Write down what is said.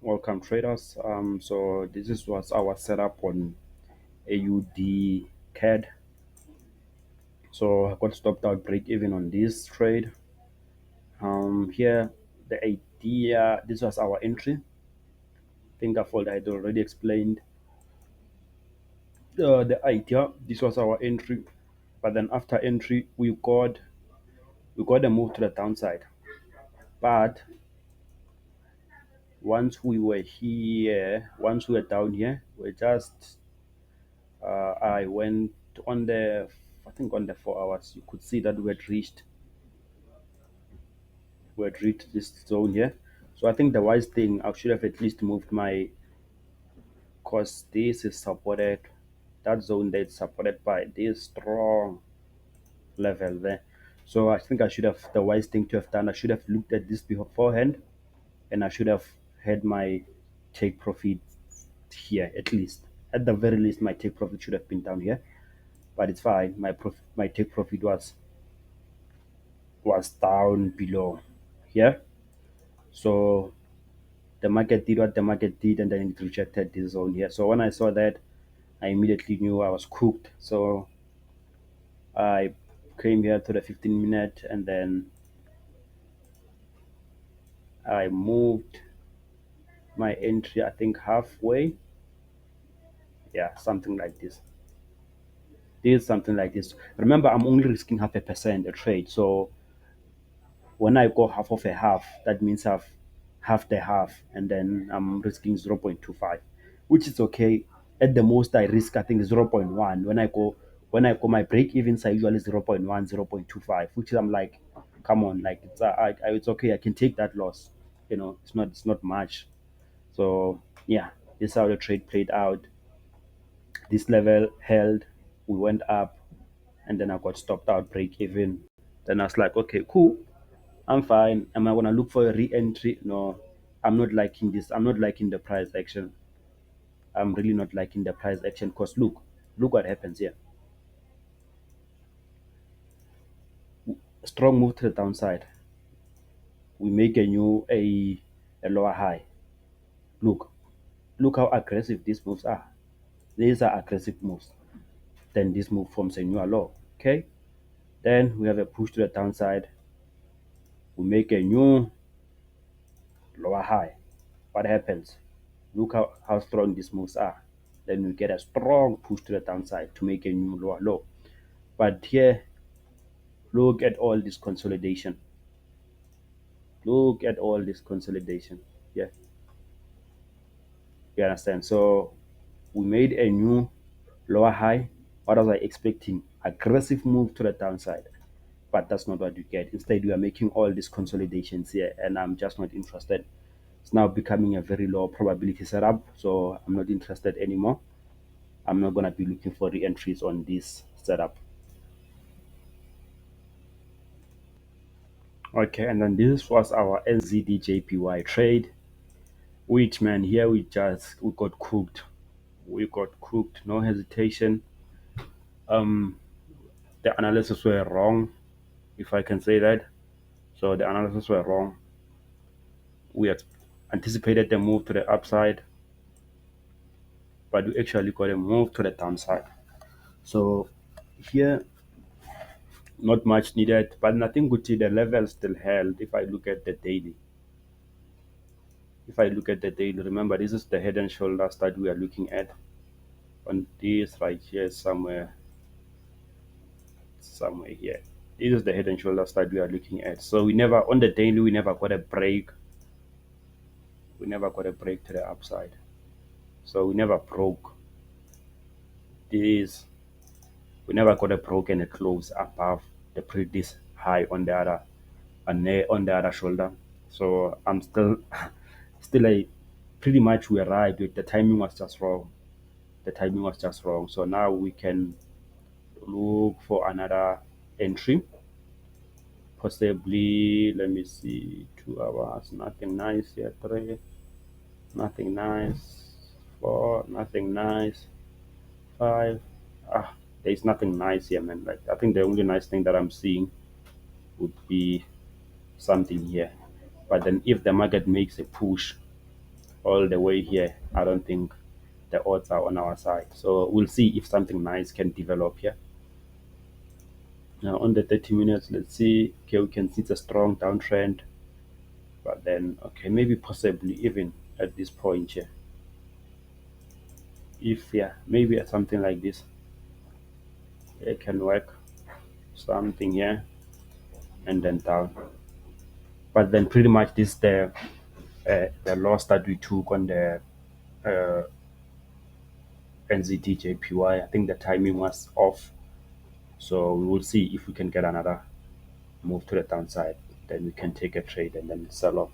Welcome traders. So this is was our setup on AUDCAD. So I got stopped out break even on this trade. Here the idea. This was our entry. I think I had already explained the idea. This was our entry, but then after entry we got a move to the downside. But once we were down here, I went on the, I think on the 4 hours, you could see that we had reached this zone here. So I think the wise thing, I should have at least moved my, because this is supported, that zone there is supported by this strong level there. So I think the wise thing to have done, I should have looked at this beforehand, and I should have had my take profit here at least. At the very least, my take profit should have been down here, but it's fine. My take profit was down below here. So the market did what the market did, and then it rejected this zone here. So when I saw that, I immediately knew I was cooked. So I came here to the 15 minute, and then I moved my entry, I think halfway. Yeah, something like this. This is something like this. Remember, I'm only risking half a percent a trade. So when I go half of a half, that means I've half the half, and then I'm risking 0.25, which is okay. At the most, I risk, I think, zero point 0.1. When I go my break evens are usually 0.1, 0.25, which I'm like, come on, like it's okay. I can take that loss. It's not much. So yeah, this is how the trade played out. This level held, we went up, and then I got stopped out break even. Then I was like, okay, cool. I'm fine. Am I gonna look for a re-entry? No, I'm not liking this. I'm not liking the price action. I'm really not liking the price action because look what happens here. Strong move to the downside. We make a lower high. Look, look how aggressive these moves are. These are aggressive moves. Then this move forms a new low. Okay. Then we have a push to the downside. We make a new lower high. What happens? Look how strong these moves are. Then we get a strong push to the downside to make a new lower low. But here, look at all this consolidation. Look at all this consolidation. Yeah, you understand? So we made a new lower high. What was I expecting? Aggressive move to the downside. But that's not what you get. Instead, we are making all these consolidations here, and I'm just not interested. It's now becoming a very low probability setup, so I'm not interested anymore. I'm not gonna be looking for re-entries on this setup. Okay, and then this was our NZDJPY trade, which, man, here we got cooked. We got cooked, no hesitation. Um, the analysis were wrong, if I can say that. So the analysis were wrong. We had anticipated the move to the upside, but we actually got a move to the downside. So here, not much needed, but nothing good. The level still held. If I look at the daily, remember this is the head and shoulders that we are looking at. On this right here, somewhere here. This is the head and shoulders that we are looking at. So we never on the daily we never got a break. We never got a break to the upside. So we never broke this. We never got a broke and a close above the previous high on the other shoulder. So I'm still a pretty much we're right. The timing was just wrong. The timing was just wrong. So now we can look for another entry. Possibly, let me see, 2 hours, nothing nice here, three, nothing nice, four, nothing nice, five. There's nothing nice here, man. Like, I think the only nice thing that I'm seeing would be something here. But then if the market makes a push, all the way here, I don't think the odds are on our side. So we'll see if something nice can develop here. Now on the 30 minutes, let's see. Okay, we can see it's a strong downtrend, but then okay, maybe possibly even at this point here. If yeah, maybe at something like this, it can work. Something here and then down. But then pretty much this the loss that we took on the uh, NZDJPY. I think the timing was off. So we will see if we can get another move to the downside. Then we can take a trade and then sell off.